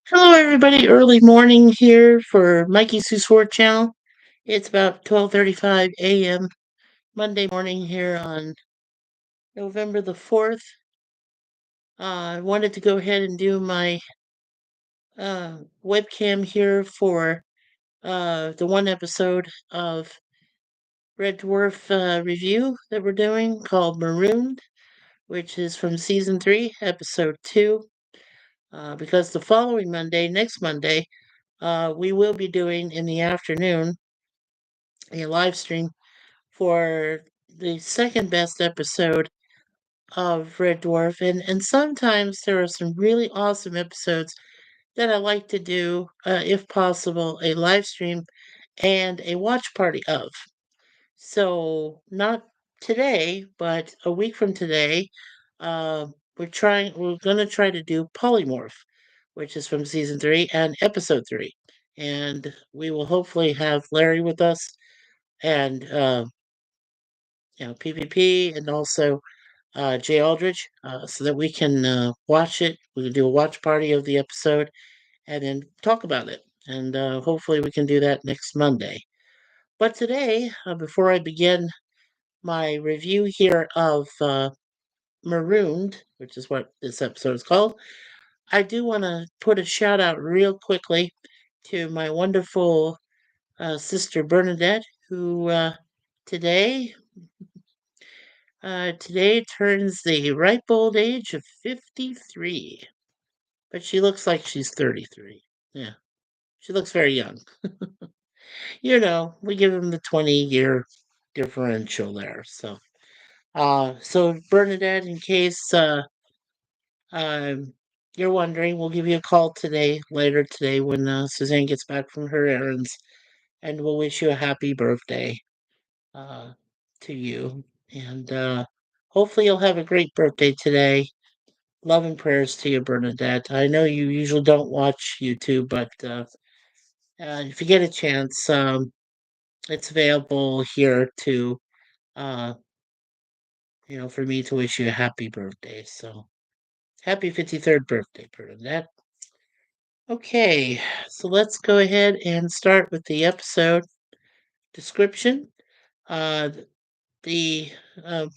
Hello, everybody. Early morning here for MikeySuzeFour channel. It's about 12:35 a.m. Monday morning here on November the 4th. I wanted to go ahead and do my webcam here for the one episode of Red Dwarf Review that we're doing called Marooned, which is from Season 3, Episode 2. Because the following Monday, next Monday, we will be doing in the afternoon a live stream for the second best episode of Red Dwarf. And sometimes there are some really awesome episodes that I like to do, if possible, a live stream and a watch party of. So, not today, but a week from today, uh, we're going to try to do Polymorph, which is from season 3 and episode 3. And we will hopefully have Larry with us and PvP and also Jay Aldridge, so that we can watch it. We can do a watch party of the episode and then talk about it. And hopefully we can do that next Monday. But today, before I begin my review here of Marooned, which is what this episode is called, I do want to put a shout out real quickly to my wonderful sister Bernadette, who today today turns the ripe old age of 53, but she looks like she's 33. Yeah, she looks very young. We give him the 20-year differential there. So Bernadette, in case um, you're wondering, we'll give you a call later today when Suzanne gets back from her errands, and we'll wish you a happy birthday uh, to you. And hopefully you'll have a great birthday today. Love and prayers to you, Bernadette. I know you usually don't watch YouTube, but if you get a chance, it's available here to, uh, for me to wish you a happy birthday. So happy 53rd birthday, Bernadette. Okay, so let's go ahead and start with the episode description. Uh, the uh,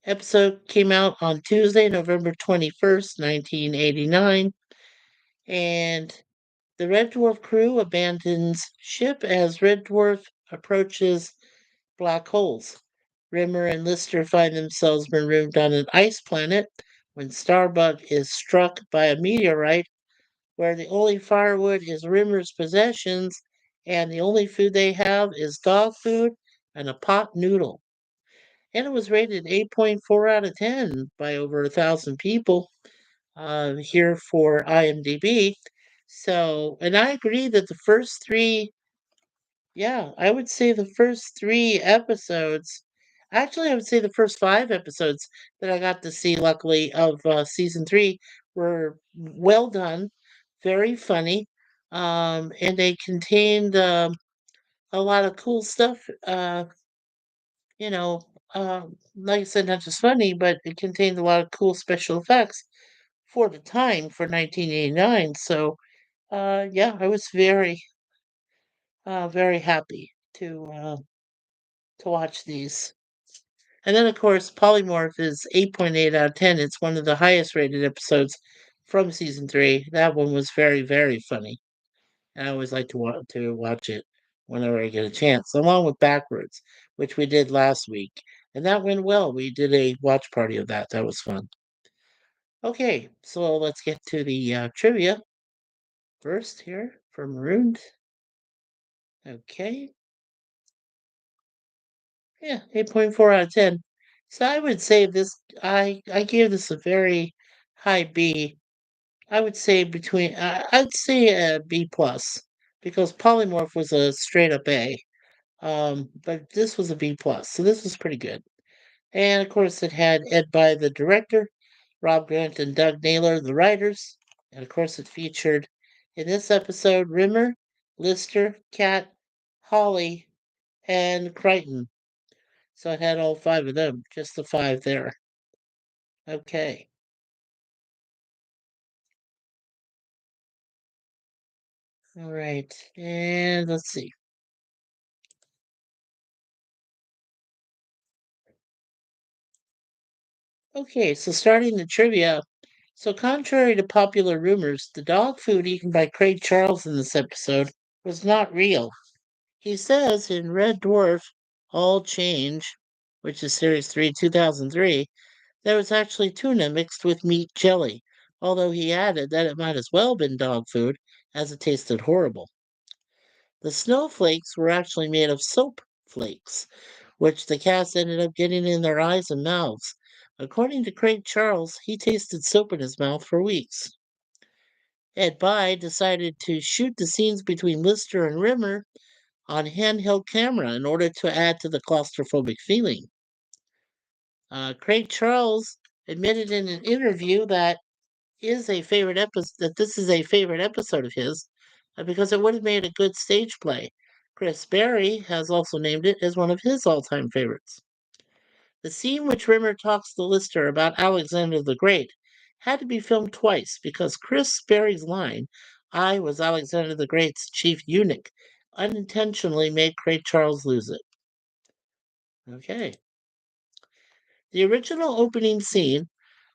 episode came out on Tuesday, November 21st, 1989, and the Red Dwarf crew abandons ship as Red Dwarf approaches black holes. Rimmer and Lister find themselves marooned on an ice planet when Starbuck is struck by a meteorite where the only firewood is Rimmer's possessions and the only food they have is dog food and a pot noodle. And it was rated 8.4 out of 10 by over 1,000 people here for IMDb. So, and I agree that the first three, yeah, I would say the first three episodes, actually, I would say the first five episodes that I got to see, luckily, of season 3 were well done, very funny, and they contained a lot of cool stuff. You know, like I said, not just funny, but it contained a lot of cool special effects for the time for 1989. So, yeah, I was very happy to watch these. And then, of course, Polymorph is 8.8 out of 10. It's one of the highest rated episodes from season 3. That one was very, very funny. And I always like to watch it whenever I get a chance, along with Backwards, which we did last week. And that went well. We did a watch party of that. That was fun. Okay, so let's get to the trivia first here for Marooned. Okay. Yeah, 8.4 out of 10. So I would say I gave this a very high B. I would say I'd say a B plus because Polymorph was a straight up A. But this was a B plus, so this was pretty good. And of course, it had Ed by the director, Rob Grant and Doug Naylor, the writers. And of course, it featured in this episode Rimmer, Lister, Cat, Holly, and Crichton. So it had all five of them, just the five there. Okay. All right. And let's see. Okay, so starting the trivia. So, contrary to popular rumors, the dog food eaten by Craig Charles in this episode was not real. He says in Red Dwarf All Change, which is Series 3, 2003, there was actually tuna mixed with meat jelly, although he added that it might as well have been dog food as it tasted horrible. The snowflakes were actually made of soap flakes, which the cast ended up getting in their eyes and mouths. According to Craig Charles, he tasted soap in his mouth for weeks. Ed By decided to shoot the scenes between Lister and Rimmer on handheld camera in order to add to the claustrophobic feeling. Craig Charles admitted in an interview that this is a favorite episode of his because it would have made a good stage play. Chris Berry has also named it as one of his all-time favorites. The scene which Rimmer talks to Lister about Alexander the Great had to be filmed twice because Chris Berry's line, "I was Alexander the Great's chief eunuch," unintentionally made Craig Charles lose it. Okay. The original opening scene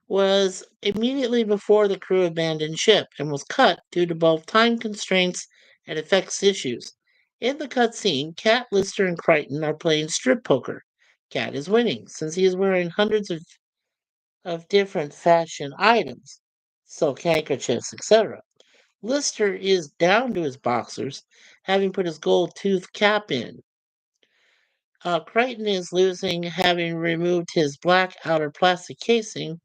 was immediately before the crew abandoned ship and was cut due to both time constraints and effects issues. In the cut scene, Cat, Lister, and Crichton are playing strip poker. Cat is winning since he is wearing hundreds of different fashion items, silk handkerchiefs, etc. Lister is down to his boxers, having put his gold tooth cap in. Crichton is losing, having removed his black outer plastic casing,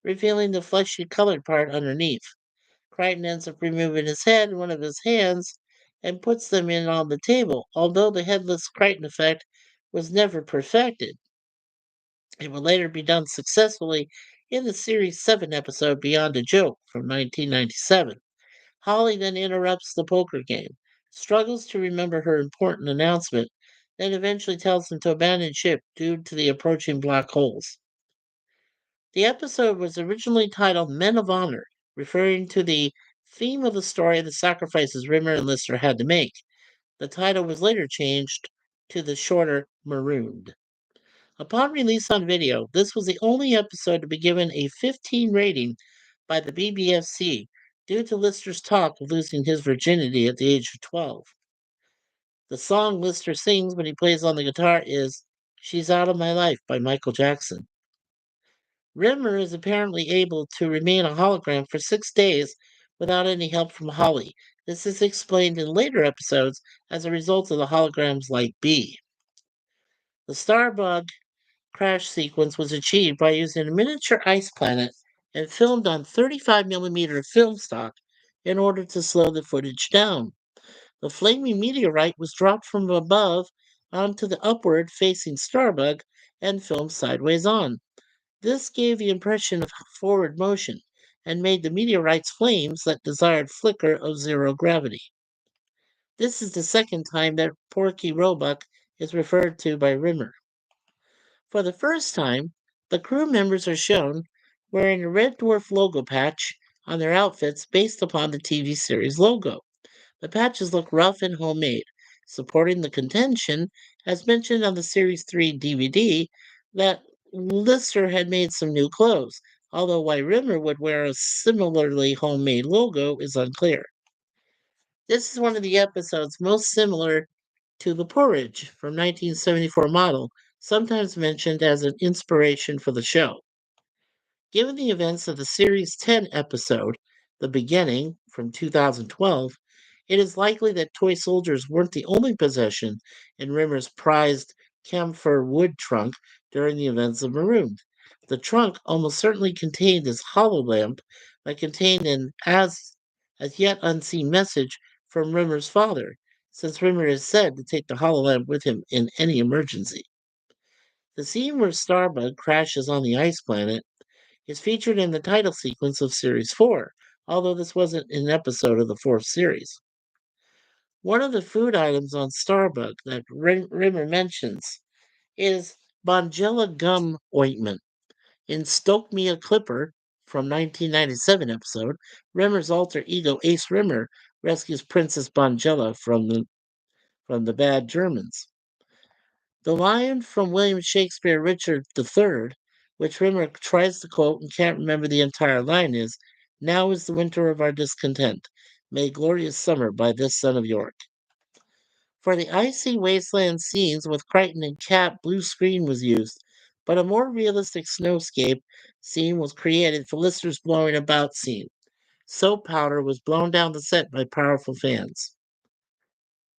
revealing the fleshy colored part underneath. Crichton ends up removing his head and one of his hands and puts them in on the table, although the headless Crichton effect was never perfected. It would later be done successfully in the Series 7 episode Beyond a Joke from 1997. Holly then interrupts the poker game, struggles to remember her important announcement, then eventually tells them to abandon ship due to the approaching black holes. The episode was originally titled Men of Honor, referring to the theme of the story of the sacrifices Rimmer and Lister had to make. The title was later changed to the shorter Marooned. Upon release on video, this was the only episode to be given a 15 rating by the BBFC due to Lister's talk of losing his virginity at the age of 12. The song Lister sings when he plays on the guitar is She's Out of My Life by Michael Jackson. Rimmer is apparently able to remain a hologram for 6 days without any help from Holly. This is explained in later episodes as a result of the hologram's light B. The Starbug crash sequence was achieved by using a miniature ice planet and filmed on 35mm film stock in order to slow the footage down. The flaming meteorite was dropped from above onto the upward facing Starbug and filmed sideways on. This gave the impression of forward motion and made the meteorite's flames that desired flicker of zero gravity. This is the second time that Porky Roebuck is referred to by Rimmer. For the first time, the crew members are shown wearing a Red Dwarf logo patch on their outfits based upon the TV series logo. The patches look rough and homemade, supporting the contention, as mentioned on the Series 3 DVD, that Lister had made some new clothes, although why Rimmer would wear a similarly homemade logo is unclear. This is one of the episodes most similar to The Porridge from 1974 model, sometimes mentioned as an inspiration for the show. Given the events of the Series 10 episode, The Beginning, from 2012, it is likely that toy soldiers weren't the only possession in Rimmer's prized camphor wood trunk during the events of Marooned. The trunk almost certainly contained his hololamp that contained an as yet unseen message from Rimmer's father, since Rimmer is said to take the hololamp with him in any emergency. The scene where Starbug crashes on the ice planet is featured in the title sequence of Series 4, although this wasn't an episode of the fourth series. One of the food items on Starbug that Rimmer mentions is Bonjela gum ointment. In Stoke Me a Clipper from 1997 episode, Rimmer's alter ego Ace Rimmer rescues Princess Bongella from the bad Germans. The line from William Shakespeare Richard III, which Rimmer tries to quote and can't remember the entire line, is, "Now is the winter of our discontent. May glorious summer by this son of York." For the icy wasteland scenes with Crichton and Cap, blue screen was used, but a more realistic snowscape scene was created for Lister's blowing about scene. Soap powder was blown down the set by powerful fans.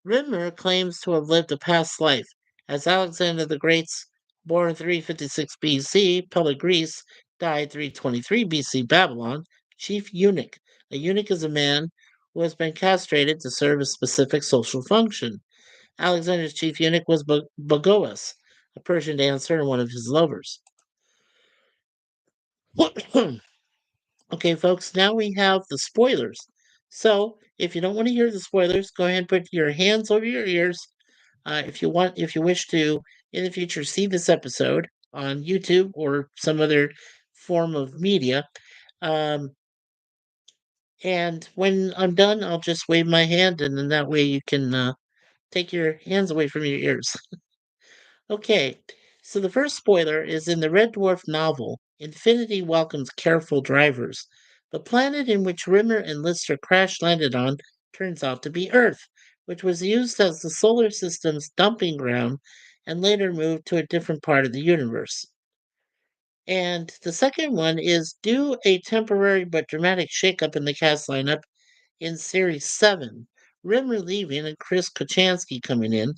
Rimmer claims to have lived a past life, as Alexander the Great's born 356 BC, Pella Greece, died 323 BC, Babylon, chief eunuch. A eunuch is a man who has been castrated to serve a specific social function. Alexander's chief eunuch was Bagoas, a Persian dancer and one of his lovers. Okay, folks, now we have the spoilers. So, if you don't want to hear the spoilers, go ahead and put your hands over your ears. If you wish to, in the future, see this episode on YouTube or some other form of media. Um, and when I'm done, I'll just wave my hand, and then that way you can take your hands away from your ears. Okay, so the first spoiler is in the Red Dwarf novel, Infinity welcomes careful drivers. The planet in which Rimmer and Lister crash landed on turns out to be Earth, which was used as the solar system's dumping ground and later moved to a different part of the universe. And the second one is due a temporary but dramatic shakeup in the cast lineup in Series 7, Rimmer leaving and Chris Kochanski coming in.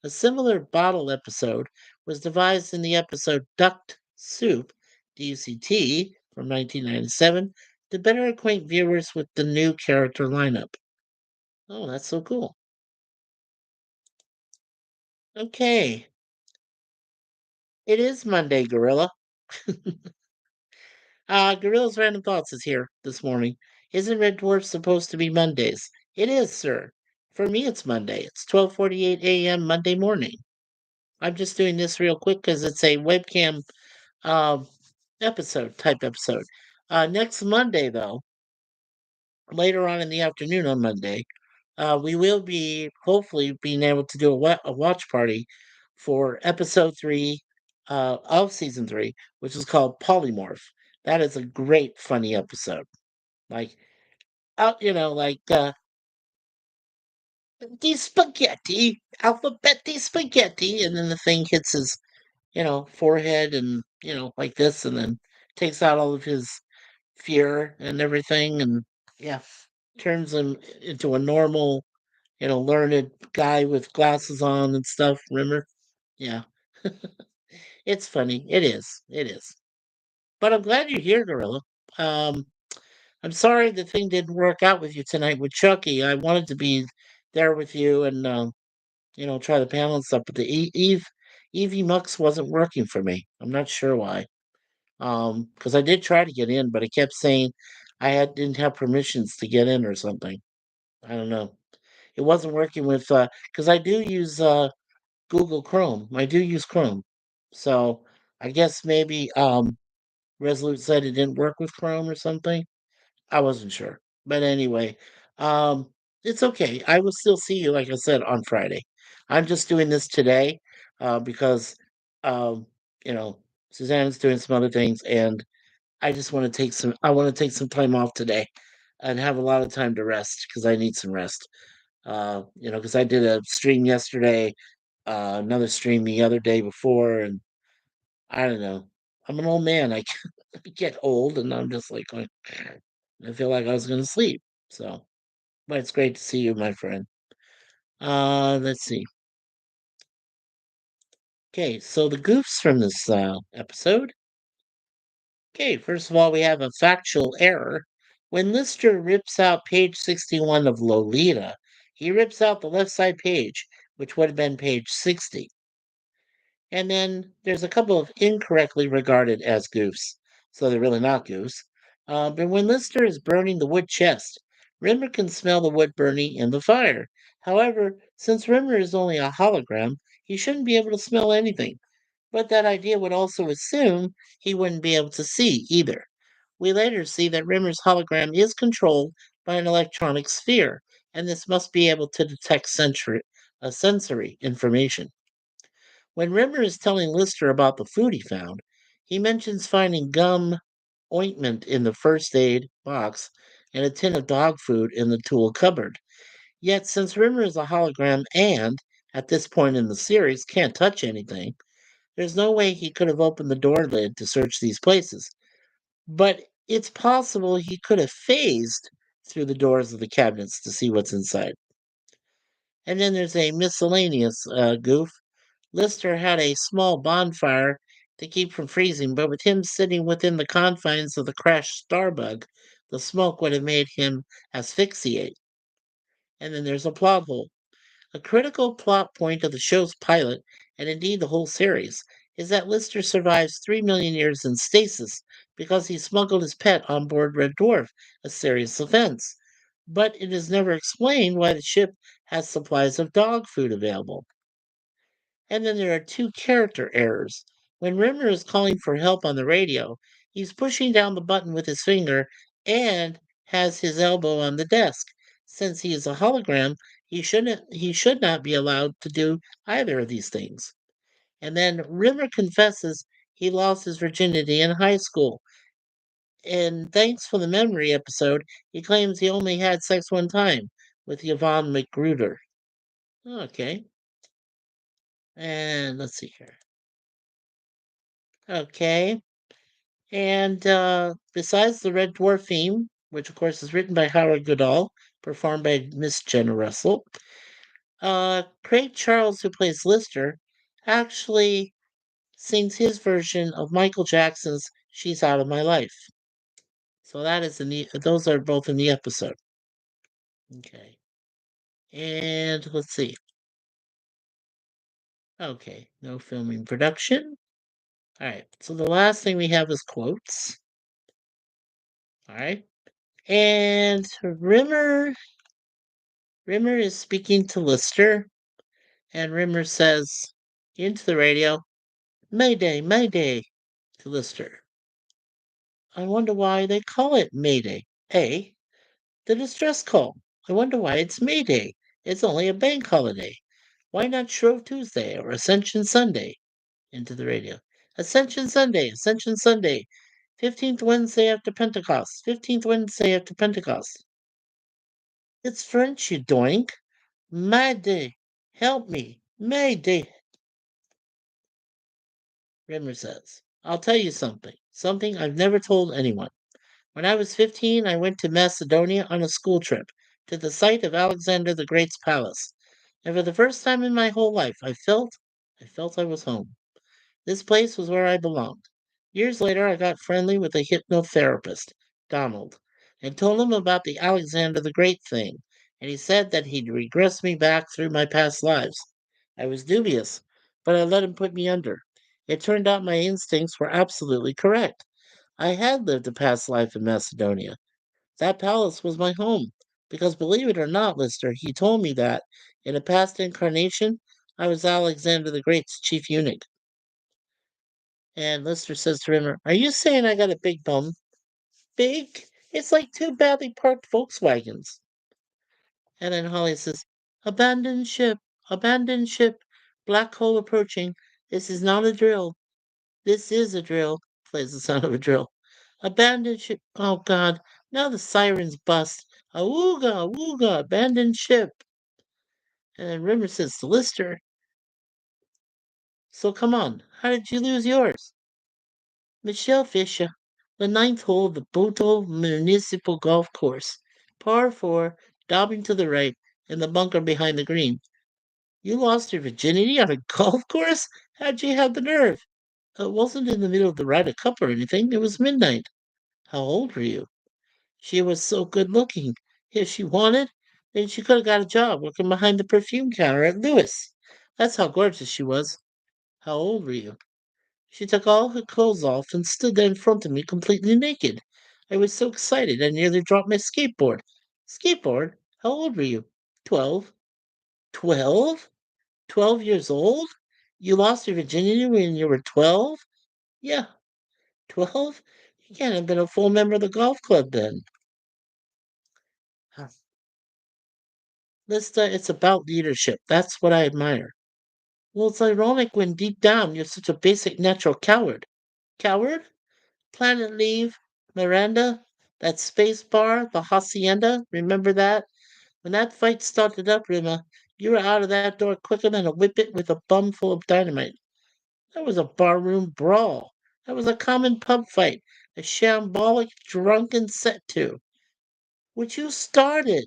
A similar bottle episode was devised in the episode Duct Soup, DUCT, from 1997, to better acquaint viewers with the new character lineup. Oh, that's so cool. Okay, it is Monday, Gorilla. Gorilla's Random Thoughts is here this morning. Isn't Red Dwarf supposed to be Mondays? It is, sir. For me, it's Monday. It's 12:48 a.m. Monday morning. I'm just doing this real quick because it's a webcam um, type episode. Next Monday, though, later on in the afternoon on Monday, we will be hopefully being able to do a watch party for episode 3 of season 3, which is called Polymorph. That is a great, funny episode. Like, out, the spaghetti, alphabet the spaghetti, and then the thing hits his, forehead and, like this, and then takes out all of his fear and everything, and yeah, turns him into a normal, learned guy with glasses on and stuff. Remember? Yeah, it's funny. It is. It is. But I'm glad you're here, Gorilla. Um, I'm sorry the thing didn't work out with you tonight with Chucky. I wanted to be there with you and try the panel and stuff, but the Evie Mux wasn't working for me. I'm not sure why. Because I did try to get in, but it kept saying didn't have permissions to get in or something. I don't know. It wasn't working with because I do use Google Chrome. I do use Chrome, so I guess maybe Resolute said it didn't work with Chrome or something. I wasn't sure. But anyway, um, it's okay. I will still see you, like I said, on Friday. I'm just doing this today because, um, you know, Suzanne's doing some other things, and I want to take some time off today and have a lot of time to rest because I need some rest. Because I did a stream yesterday, another stream the other day before, and I don't know. I'm an old man. I get old, and I'm just like going, I feel like I was going to sleep. So, but it's great to see you, my friend. Let's see. Okay, so the goofs from this episode. Okay, first of all, we have a factual error. When Lister rips out page 61 of Lolita, he rips out the left side page, which would have been page 60. And then there's a couple of incorrectly regarded as goofs, so they're really not goofs. But when Lister is burning the wood chest, Rimmer can smell the wood burning in the fire. However, since Rimmer is only a hologram, he shouldn't be able to smell anything. But that idea would also assume he wouldn't be able to see either. We later see that Rimmer's hologram is controlled by an electronic sphere, and this must be able to detect sensory information. When Rimmer is telling Lister about the food he found, he mentions finding gum ointment in the first aid box and a tin of dog food in the tool cupboard. Yet, since Rimmer is a hologram and, at this point in the series, can't touch anything, there's no way he could have opened the door lid to search these places. But it's possible he could have phased through the doors of the cabinets to see what's inside. And then there's a miscellaneous goof. Lister had a small bonfire to keep from freezing, but with him sitting within the confines of the crashed starbug, the smoke would have made him asphyxiate. And then there's a plot hole. A critical plot point of the show's pilot, and indeed the whole series, is that Lister survives 3 million years in stasis because he smuggled his pet on board Red Dwarf, a serious offense. But it is never explained why the ship has supplies of dog food available. And then there are two character errors. When Rimmer is calling for help on the radio, he's pushing down the button with his finger and has his elbow on the desk. Since he is a hologram, he should not be allowed to do either of these things. And then Rimmer confesses he lost his virginity in high school. And thanks for the memory episode, he claims he only had sex one time with Yvonne McGruder. Okay. And let's see here. Okay. And besides the Red Dwarf theme, which of course is written by Howard Goodall, performed by Miss Jenna Russell, Craig Charles, who plays Lister, actually sings his version of Michael Jackson's "She's Out of My Life." So that is in the those are both in the episode. Okay, and let's see. Okay, no filming production. All right, so the last thing we have is quotes. All right, and Rimmer is speaking to Lister, and Rimmer says into the radio, "Mayday, Mayday," to Lister. "I wonder why they call it Mayday. A. The distress call. I wonder why it's Mayday. It's only a bank holiday. Why not Shrove Tuesday or Ascension Sunday?" Into the radio. "Ascension Sunday, Ascension Sunday. 15th Wednesday after Pentecost. 15th Wednesday after Pentecost." "It's French, you doink. Mayday. Help me. Mayday." Rimmer says, "I'll tell you something I've never told anyone. When I was 15, I went to Macedonia on a school trip to the site of Alexander the Great's palace. And for the first time in my whole life, I felt I was home. This place was where I belonged. Years later, I got friendly with a hypnotherapist, Donald, and told him about the Alexander the Great thing, and he said that he'd regress me back through my past lives. I was dubious, but I let him put me under. It turned out my instincts were absolutely correct. I had lived a past life in Macedonia. That palace was my home. Because believe it or not, Lister, he told me that, in a past incarnation, I was Alexander the Great's chief eunuch. And Lister says to Rimmer, "Are you saying I got a big bum?" "Big? It's like two badly parked Volkswagens." And then Holly says, "Abandoned ship, abandoned ship, black hole approaching. This is not a drill. This is a drill," plays the sound of a drill. "Abandoned ship. Oh, God. Now the sirens bust. Awooga, awooga, abandoned ship." And then Rimmer says to Lister, "So come on. How did you lose yours?" "Michelle Fisher, the ninth hole of the Boto Municipal Golf Course. Par 4, dobbing to the right, in the bunker behind the green." "You lost your virginity on a golf course? How'd you have the nerve?" "It wasn't in the middle of the Ryder Cup or anything. It was midnight." "How old were you?" "She was so good looking. If she wanted, then she could have got a job working behind the perfume counter at Lewis. That's how gorgeous she was." "How old were you?" "She took all her clothes off and stood there in front of me completely naked. I was so excited I nearly dropped my skateboard." "Skateboard? How old were you?" "12." "12? 12 years old? You lost your virginity when you were 12?" "Yeah, 12? You can't have been a full member of the golf club then." Huh. Lista, it's about leadership. That's what I admire. Well, it's ironic when deep down you're such a basic natural coward. Coward? Planet Leave, Miranda, that space bar, the hacienda, remember that? When that fight started up, Rima, you were out of that door quicker than a whippet with a bum full of dynamite. That was a barroom brawl. That was a common pub fight, a shambolic drunken set to, which you started.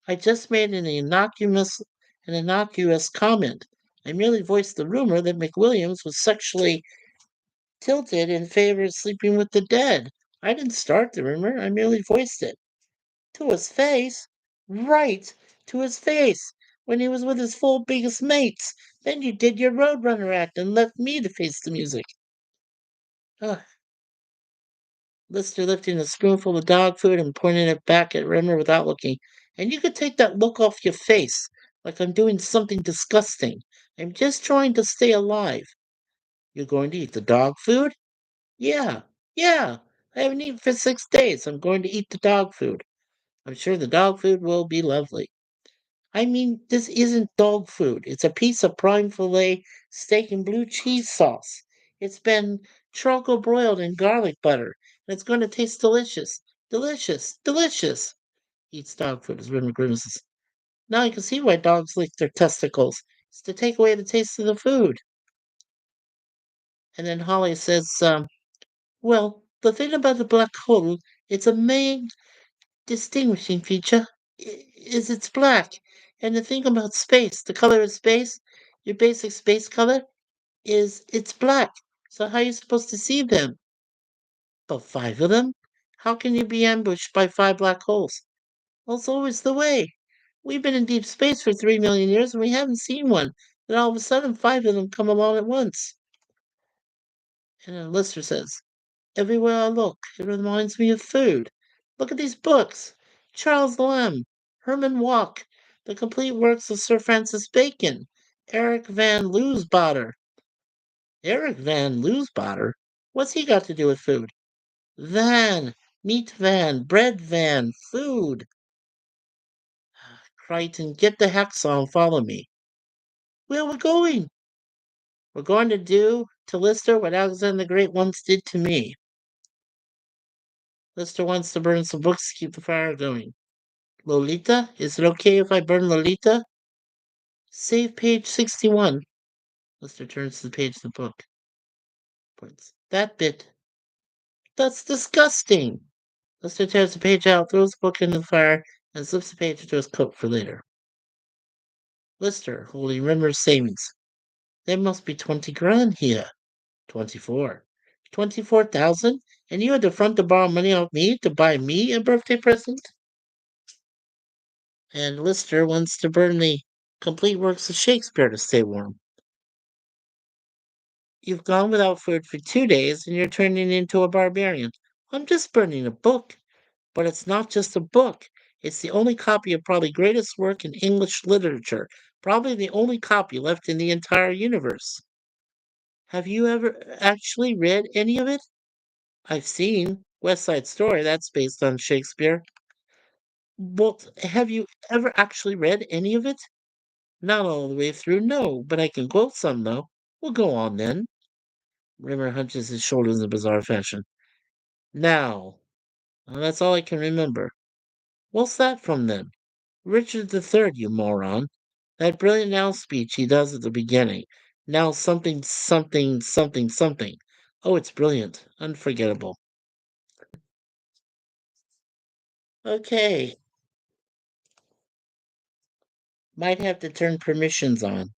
I just made an innocuous comment. I merely voiced the rumor that McWilliams was sexually tilted in favor of sleeping with the dead. I didn't start the rumor, I merely voiced it. To his face? Right, to his face, when he was with his full biggest mates. Then you did your Roadrunner act and left me to face the music. Ugh. Lister lifting a spoonful of dog food and pointing it back at Rimmer without looking. And you could take that look off your face, like I'm doing something disgusting. I'm just trying to stay alive. You're going to eat the dog food? Yeah, yeah. I haven't eaten for 6 days. I'm going to eat the dog food. I'm sure the dog food will be lovely. I mean, this isn't dog food. It's a piece of prime filet steak and blue cheese sauce. It's been charcoal broiled in garlic butter, and it's going to taste delicious. Delicious, delicious. Eats dog food as Rimmer grimaces. Now you can see why dogs lick their testicles. It's to take away the taste of the food. And then Holly says, well, the thing about the black hole, it's a main distinguishing feature is it's black. And the thing about space, the color of space, your basic space color, is it's black. So how are you supposed to see them? But 5 of them? How can you be ambushed by 5 black holes? Well, it's always the way. We've been in deep space for 3 million years and we haven't seen one. Then all of a sudden 5 of them come along at once. And then Lister says, everywhere I look, it reminds me of food. Look at these books. Charles Lamb, Herman Walk, The Complete Works of Sir Francis Bacon, Eric van Leeuwenhoek. Eric van Leeuwenhoek? What's he got to do with food? Van, meat van, bread van, food. Crichton, get the hacksaw and follow me. Where are we going? We're going to do to Lister what Alexander the Great once did to me. Lister wants to burn some books to keep the fire going. Lolita? Is it okay if I burn Lolita? Save page 61. Lister turns to the page of the book. Points. That bit. That's disgusting. Lister tears the page out, throws the book into the fire, and slips the page into his coat for later. Lister, holding Rimmer's savings. There must be 20 grand here. 24. 24,000? And you had the front to borrow money off me to buy me a birthday present? And Lister wants to burn the complete works of Shakespeare to stay warm. You've gone without food for 2 days and you're turning into a barbarian. I'm just burning a book. But it's not just a book. It's the only copy of probably greatest work in English literature. Probably the only copy left in the entire universe. Have you ever actually read any of it? I've seen West Side Story, that's based on Shakespeare. Well, have you ever actually read any of it? Not all the way through, no, but I can quote some, though. Well, go on then. Rimmer hunches his shoulders in a bizarre fashion. Now, that's all I can remember. What's that from then? Richard the Third, you moron. That brilliant now speech he does at the beginning. Now something, something, something, something. Oh, it's brilliant. Unforgettable. Okay. Might have to turn permissions on.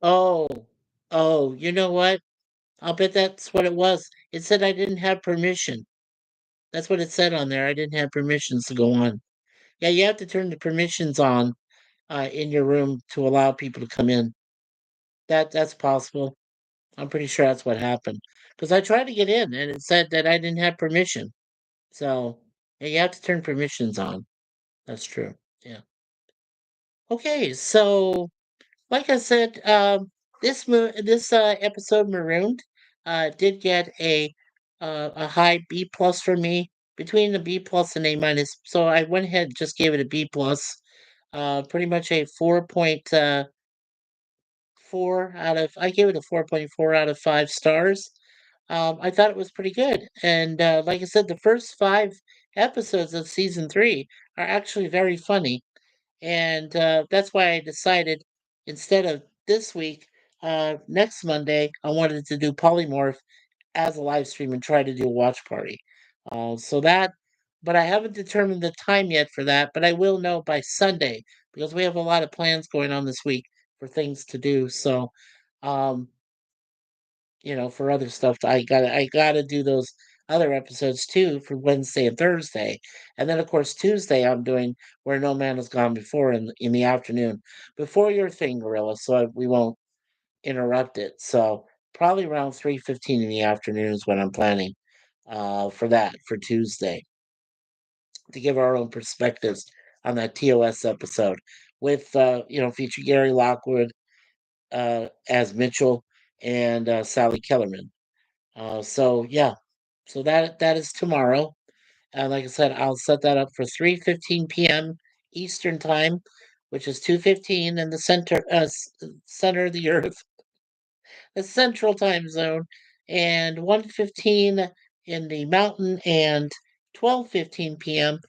Oh, oh, you know what? I'll bet that's what it was. It said I didn't have permission. That's what it said on there. I didn't have permissions to go on. Yeah, you have to turn the permissions on in your room to allow people to come in. That's possible. I'm pretty sure that's what happened. Because I tried to get in and it said that I didn't have permission. So yeah, you have to turn permissions on. That's true. Yeah. Okay, so like I said, this episode Marooned did get a high B plus for me, between the B plus and A minus. So I went ahead and just gave it a B plus. Pretty much a 4.4 out of. I gave it a 4.4 out of 5 stars. I thought it was pretty good, and like I said, the first 5 episodes of season 3 are actually very funny, and that's why I decided instead of this week, next Monday, I wanted to do Polymorph as a live stream and try to do a watch party. So that, but I haven't determined the time yet for that, but I will know by Sunday because we have a lot of plans going on this week for things to do. So, um, for other stuff, I gotta do those other episodes too for Wednesday and Thursday, and then of course Tuesday I'm doing Where No Man Has Gone Before in the afternoon before your thing, Gorilla, so we won't interrupt it. So probably around 3:15 in the afternoon is what I'm planning for that for Tuesday to give our own perspectives on that TOS episode with feature Gary Lockwood as Mitchell and Sally Kellerman. So yeah, so that is tomorrow. And like I said, I'll set that up for 3:15 p.m. Eastern time, which is 2:15 in the center of the earth, the central time zone, and 1:15 in the mountain, and 12:15 p.m.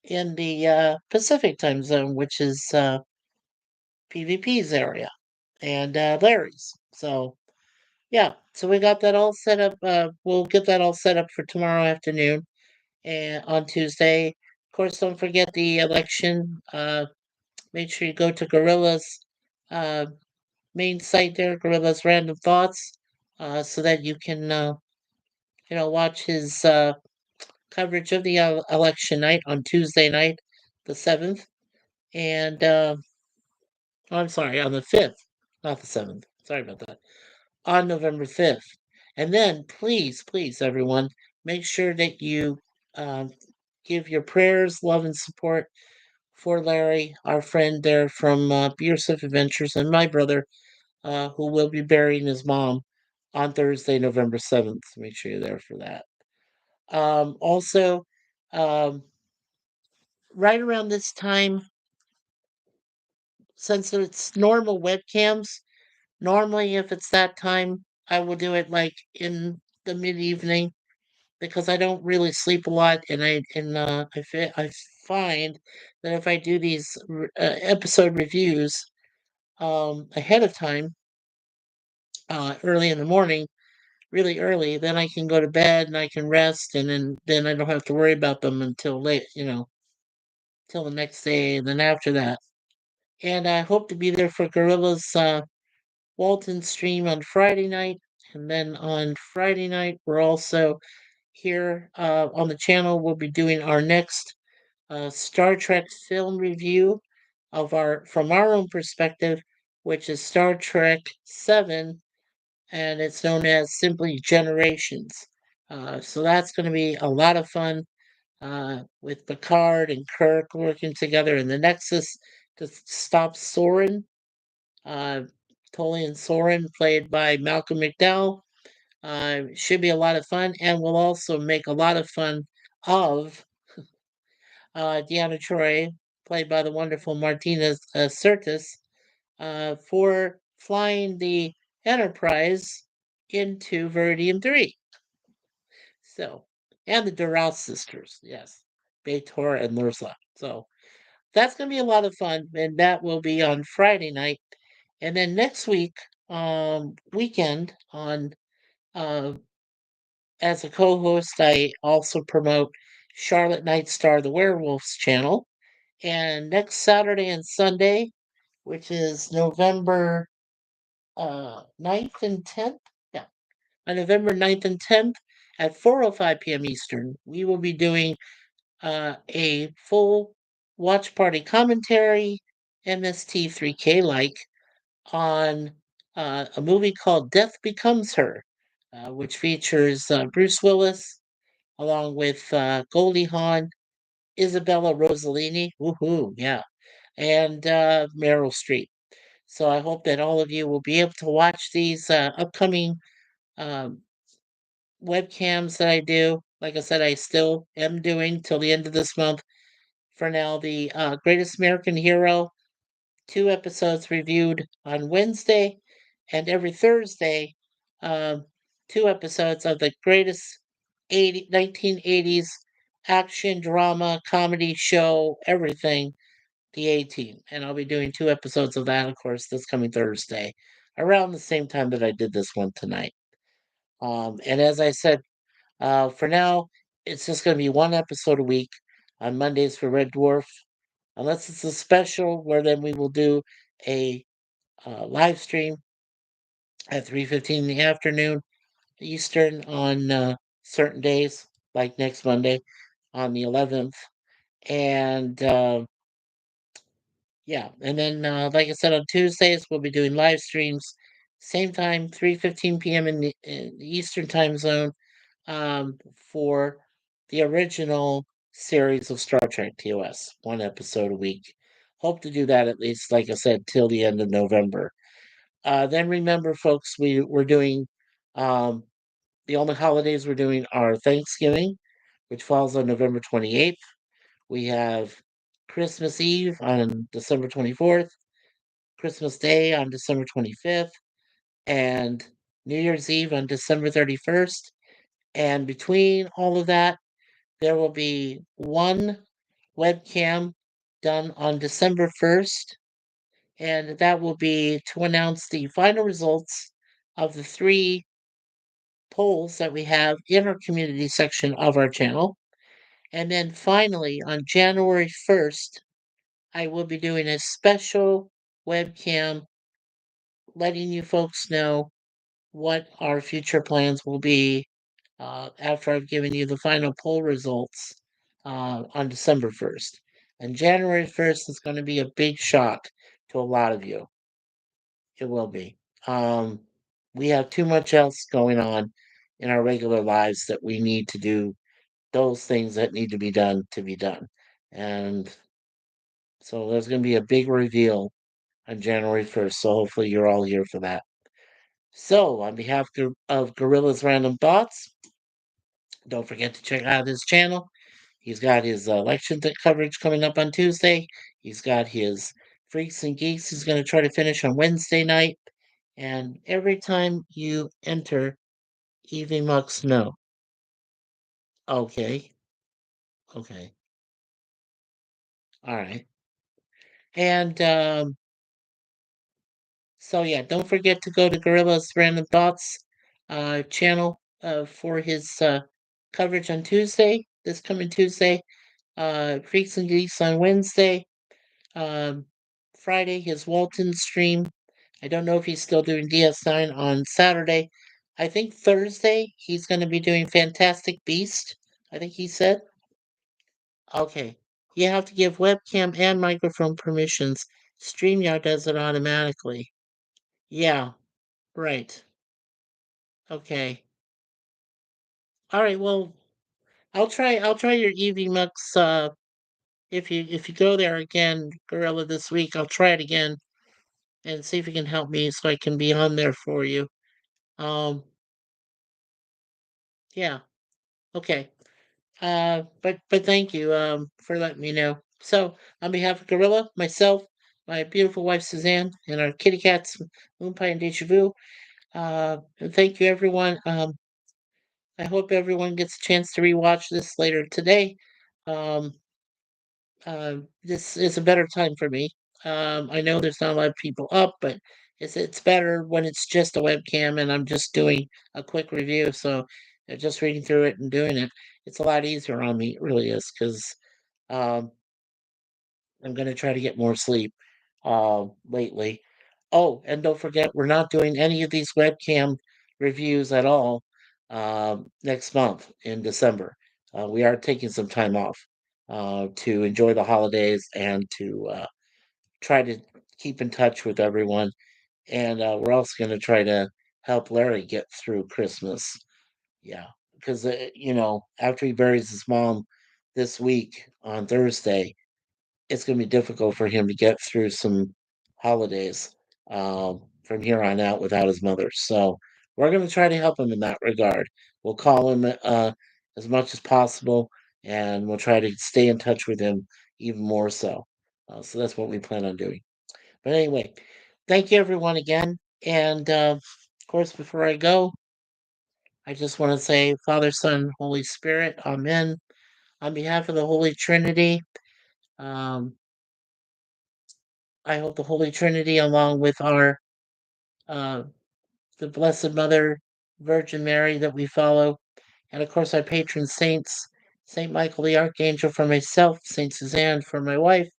in the Pacific time zone, which is PvP's area and Larry's. So yeah, so we got that all set up. We'll get that all set up for tomorrow afternoon and on Tuesday. Of course, don't forget the election. Make sure you go to Gorilla's uh, main site there, Gorilla's Random Thoughts, so that you can, watch his coverage of the election night on Tuesday night, the 7th. And, I'm sorry, on the 5th, not the 7th. Sorry about that. On November 5th. And then, please, please, everyone, make sure that you um, give your prayers, love, and support for Larry, our friend there from Beersif Adventures, and my brother, who will be burying his mom on Thursday, November 7th. Make sure you're there for that. Also, um, right around this time, since it's normal webcams, normally if it's that time, I will do it like in the mid evening because I don't really sleep a lot, and I find that if I do these episode reviews ahead of time, early in the morning, really early, then I can go to bed and I can rest, and then I don't have to worry about them until late, till the next day, and then after that. And I hope to be there for Gorilla's Walton stream on Friday night, and then on Friday night we're also here on the channel. We'll be doing our next Star Trek film review from our own perspective, which is Star Trek 7, and it's known as simply Generations. So that's going to be a lot of fun with Picard and Kirk working together in the Nexus to stop Soren. Uh, Tolian Soren, played by Malcolm McDowell. Should be a lot of fun, and we'll also make a lot of fun of Deanna Troy, played by the wonderful Martina Sirtis, for flying the Enterprise into Veridium 3. So, and the Doral sisters, yes, Beator and Lursa. So, that's going to be a lot of fun, and that will be on Friday night. And then next week, weekend, on uh, as a co-host, I also promote Charlotte Nightstar, the Werewolves channel. And next Saturday and Sunday, which is November 9th and 10th, yeah, on November 9th and 10th at 4:05 p.m. Eastern, we will be doing a full watch party commentary, MST3K like, on a movie called Death Becomes Her, which features Bruce Willis along with Goldie Hawn, Isabella Rossellini, woohoo, yeah, and Meryl Streep. So I hope that all of you will be able to watch these upcoming um, webcams that I do. Like I said, I still am doing till the end of this month. For now, the Greatest American Hero 2 episodes reviewed on Wednesday, and every Thursday, um, 2 episodes of the greatest 1980s action, drama, comedy show, everything, the A-Team. And I'll be doing 2 episodes of that, of course, this coming Thursday, around the same time that I did this one tonight. And as I said, for now, it's just going to be 1 episode a week on Mondays for Red Dwarf, unless it's a special where then we will do a live stream at 3:15 in the afternoon Eastern on certain days, like next Monday on the 11th. And yeah, and then like I said, on Tuesdays we'll be doing live streams, same time, 3:15 p.m. In the Eastern time zone, for the original series of Star Trek TOS, 1 episode a week. Hope to do that at least, like I said, till the end of November. Then remember, folks, we're doing um, the only holidays we're doing are Thanksgiving, which falls on November 28th. We have Christmas Eve on December 24th, Christmas Day on December 25th, and New Year's Eve on December 31st. And between all of that, there will be one webcam done on December 1st, and that will be to announce the final results of the 3 polls that we have in our community section of our channel. And then finally, on January 1st, I will be doing a special webcam letting you folks know what our future plans will be after I've given you the final poll results on December 1st. And January 1st is going to be a big shock to a lot of you. It will be. Um, we have too much else going on in our regular lives that we need to do those things that need to be done to be done. And so there's going to be a big reveal on January 1st. So hopefully you're all here for that. So, on behalf of Gorilla's Random Thoughts, don't forget to check out his channel. He's got his election coverage coming up on Tuesday. He's got his Freaks and Geeks he's going to try to finish on Wednesday night. And every time you enter Evie Muck's No. Okay. Okay. All right. And so yeah, don't forget to go to Gorilla's Random Thoughts channel for his coverage on Tuesday, this coming Tuesday. Freaks and Geeks on Wednesday. Um, Friday, his Walton stream. I don't know if he's still doing DS9 on Saturday. I think Thursday he's going to be doing Fantastic Beast. I think he said. Okay. You have to give webcam and microphone permissions. StreamYard does it automatically. Yeah, right. Okay. All right. Well, I'll try your EV if you go there again, Gorilla, this week. I'll try it again and see if you can help me so I can be on there for you. Um, yeah. Okay. But thank you for letting me know. So on behalf of Gorilla, myself, my beautiful wife Suzanne, and our kitty cats Moonpie and Deja Vu, and thank you everyone. I hope everyone gets a chance to rewatch this later today. Um, this is a better time for me. I know there's not a lot of people up, but it's better when it's just a webcam and I'm just doing a quick review. So just reading through it and doing it, it's a lot easier on me. It really is because um, I'm going to try to get more sleep lately. Oh, and don't forget, we're not doing any of these webcam reviews at all next month in December. We are taking some time off to enjoy the holidays and to try to keep in touch with everyone. And we're also going to try to help Larry get through Christmas. Yeah, because, after he buries his mom this week on Thursday, it's going to be difficult for him to get through some holidays from here on out without his mother. So we're going to try to help him in that regard. We'll call him as much as possible, and we'll try to stay in touch with him even more so. So that's what we plan on doing. But anyway, thank you everyone again. And of course, before I go, I just want to say, Father, Son, Holy Spirit, Amen. On behalf of the Holy Trinity, um, I hope the Holy Trinity, along with our uh, the Blessed Mother, Virgin Mary that we follow, and of course our patron saints, Saint Michael the Archangel for myself, Saint Suzanne for my wife.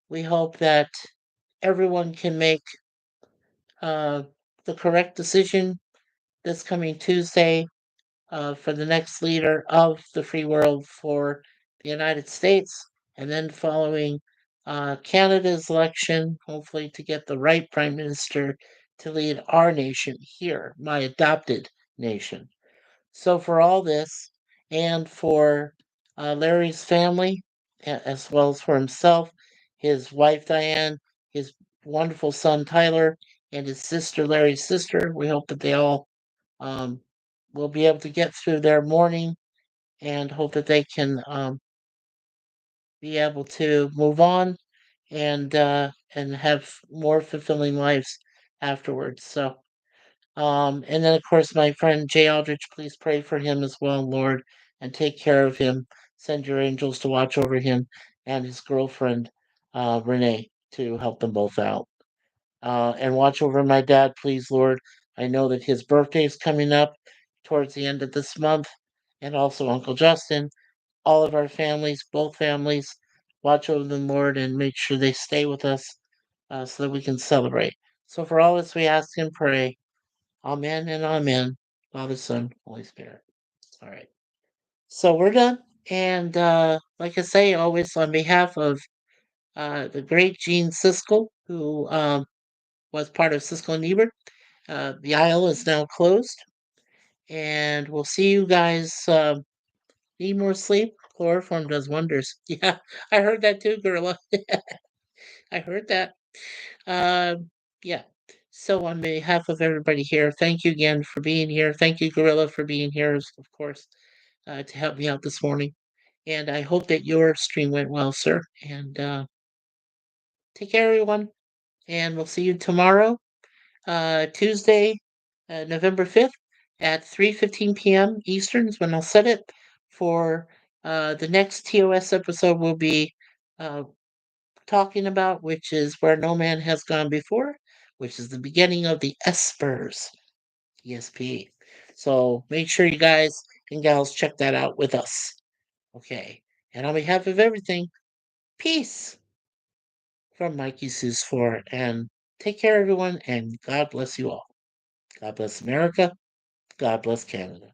We hope that everyone can make uh, the correct decision this coming Tuesday for the next leader of the free world for the United States, and then following Canada's election, hopefully to get the right prime minister to lead our nation here, my adopted nation. So, for all this, and for Larry's family, as well as for himself, his wife Diane, his wonderful son Tyler, and his sister Larry's sister, we hope that they all um, will be able to get through their morning and hope that they can be able to move on and have more fulfilling lives afterwards. So and then, of course, my friend Jay Aldrich, please pray for him as well, Lord, and take care of him. Send your angels to watch over him and his girlfriend, Renee, to help them both out. And watch over my dad, please, Lord. I know that his birthday is coming up towards the end of this month, and also Uncle Justin. All of our families, both families, watch over them, Lord, and make sure they stay with us so that we can celebrate. So, for all this, we ask and pray. Amen and amen. Father, Son, Holy Spirit. All right. So we're done. And like I say, always on behalf of the great Gene Siskel, who was part of Siskel and Ebert, the aisle is now closed. And we'll see you guys. Need more sleep? Chloroform does wonders. Yeah, I heard that too, Gorilla. I heard that. Yeah. So on behalf of everybody here, thank you again for being here. Thank you, Gorilla, for being here, of course, to help me out this morning. And I hope that your stream went well, sir. And take care, everyone. And we'll see you tomorrow, Tuesday, November 5th at 3:15 p.m. Eastern is when I'll set it for the next TOS episode we'll be uh, talking about, which is Where No Man Has Gone Before, which is the beginning of the Espers ESP. So make sure you guys and gals check that out with us. Okay. And on behalf of everything, peace from MikeySuzeFour. And take care, everyone, and God bless you all. God bless America. God bless Canada.